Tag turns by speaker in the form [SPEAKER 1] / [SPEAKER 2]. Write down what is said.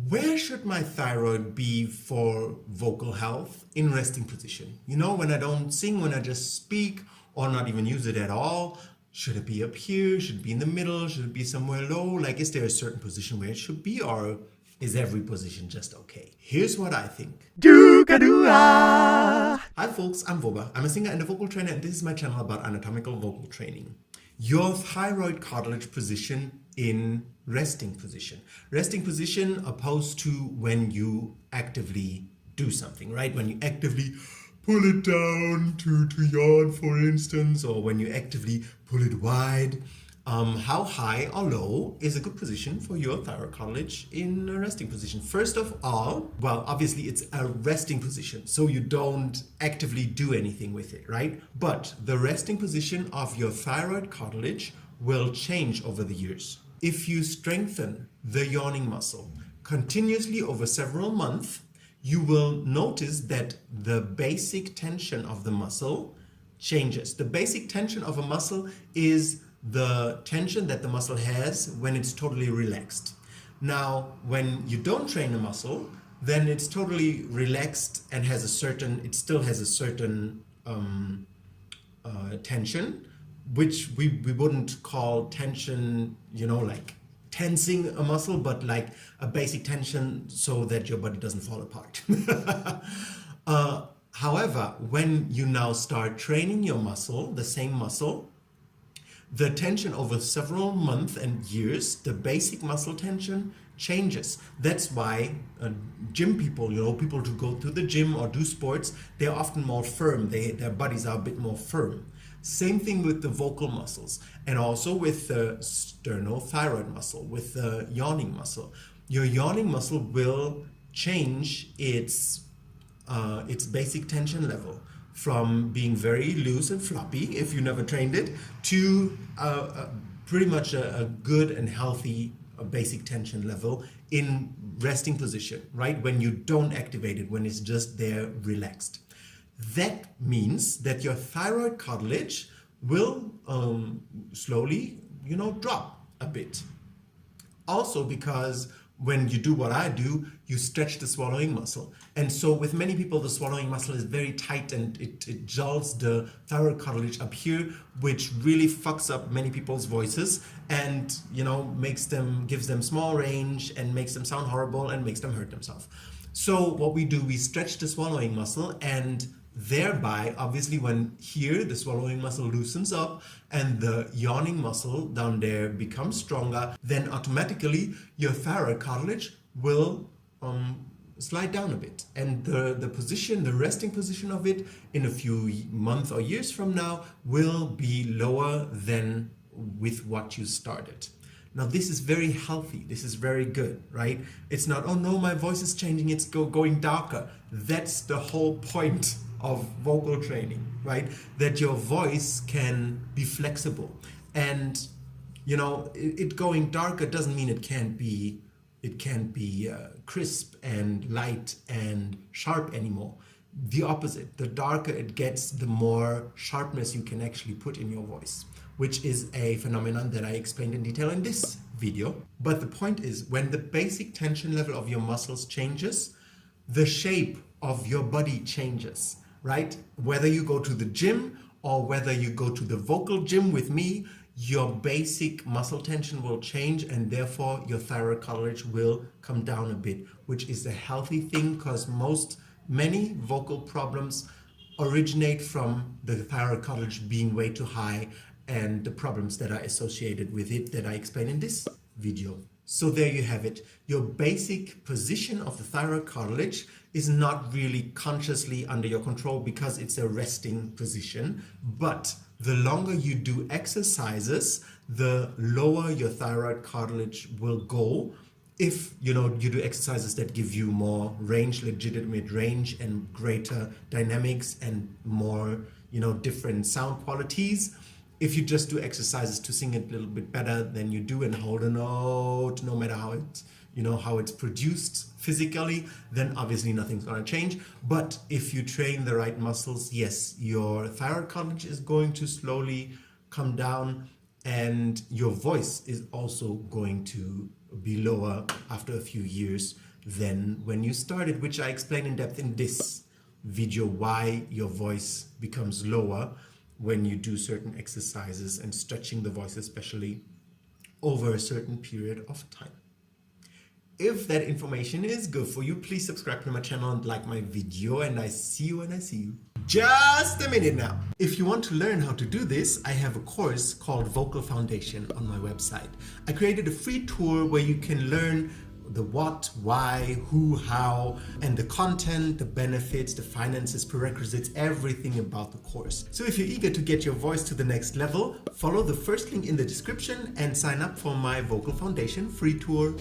[SPEAKER 1] Where should my thyroid be for vocal health? In resting position. You know, when I don't sing, when I just speak or not even use it at all, should it be up here? Should it be in the middle? Should it be somewhere low? Like, is there a certain position where it should be, or is every position just okay? Here's what I think. Hi folks, I'm Voba. I'm a singer and a vocal trainer, and this is my channel about anatomical vocal training. Your thyroid cartilage position in resting position. Resting position opposed to when you actively do something, right? When you actively pull it down to yawn, for instance, or when you actively pull it wide. How high or low is a good position for your thyroid cartilage in a resting position? First of all, well, obviously it's a resting position, so you don't actively do anything with it, right? But the resting position of your thyroid cartilage will change over the years. If you strengthen the yawning muscle continuously over several months, you will notice that the basic tension of the muscle changes. The basic tension of a muscle is the tension that the muscle has when it's totally relaxed. Now, when you don't train a muscle, then it's totally relaxed and it still has a certain tension, which we wouldn't call tension, like tensing a muscle, but like a basic tension so that your body doesn't fall apart. However, when you now start training your muscle, the same muscle, the tension over several months and years, the basic muscle tension changes. That's why gym people, people who go to the gym or do sports, they're often more firm. Their bodies are a bit more firm. Same thing with the vocal muscles, and also with the sternothyroid muscle, with the yawning muscle. Your yawning muscle will change its basic tension level from being very loose and floppy, if you never trained it, to pretty much a good and healthy basic tension level in resting position, right? When you don't activate it, when it's just there relaxed. That means that your thyroid cartilage will slowly, drop a bit. Also because when you do what I do, you stretch the swallowing muscle. And so with many people, the swallowing muscle is very tight and it jolts the thyroid cartilage up here, which really fucks up many people's voices and, gives them small range and makes them sound horrible and makes them hurt themselves. So what we do, we stretch the swallowing muscle, and thereby, obviously, when here the swallowing muscle loosens up and the yawning muscle down there becomes stronger, then automatically your thyroid cartilage will slide down a bit. And the position, the resting position of it in a few months or years from now will be lower than with what you started. Now, this is very healthy. This is very good, right? It's not, oh no, my voice is changing, it's going darker. That's the whole point of vocal training, right? That your voice can be flexible. And, it going darker doesn't mean it can't be crisp and light and sharp anymore. The opposite. The darker it gets, the more sharpness you can actually put in your voice, which is a phenomenon that I explained in detail in this video. But the point is, when the basic tension level of your muscles changes, the shape of your body changes, right? Whether you go to the gym or whether you go to the vocal gym with me, your basic muscle tension will change, and therefore your thyroid cartilage will come down a bit, which is a healthy thing because many vocal problems originate from the thyroid cartilage being way too high and the problems that are associated with it that I explain in this video. So there you have it. Your basic position of the thyroid cartilage is not really consciously under your control because it's a resting position, but the longer you do exercises, the lower your thyroid cartilage will go. If you do exercises that give you more range, legitimate range, and greater dynamics and more different sound qualities. If you just do exercises to sing it a little bit better than you do and hold a note, no matter how it's produced physically, then obviously nothing's going to change. But if you train the right muscles, yes, your thyroid cartilage is going to slowly come down, and your voice is also going to be lower after a few years. than when you started, which I explain in depth in this video, why your voice becomes lower when you do certain exercises and stretching the voice especially over a certain period of time. If that information is good for you, please subscribe to my channel and like my video, and I see you when I see you. Just a minute now. If you want to learn how to do this, I have a course called Vocal Foundation on my website. I created a free tour where you can learn the what, why, who, how, and the content, the benefits, the finances, prerequisites, everything about the course. So if you're eager to get your voice to the next level, follow the first link in the description and sign up for my Vocal Foundation free tour.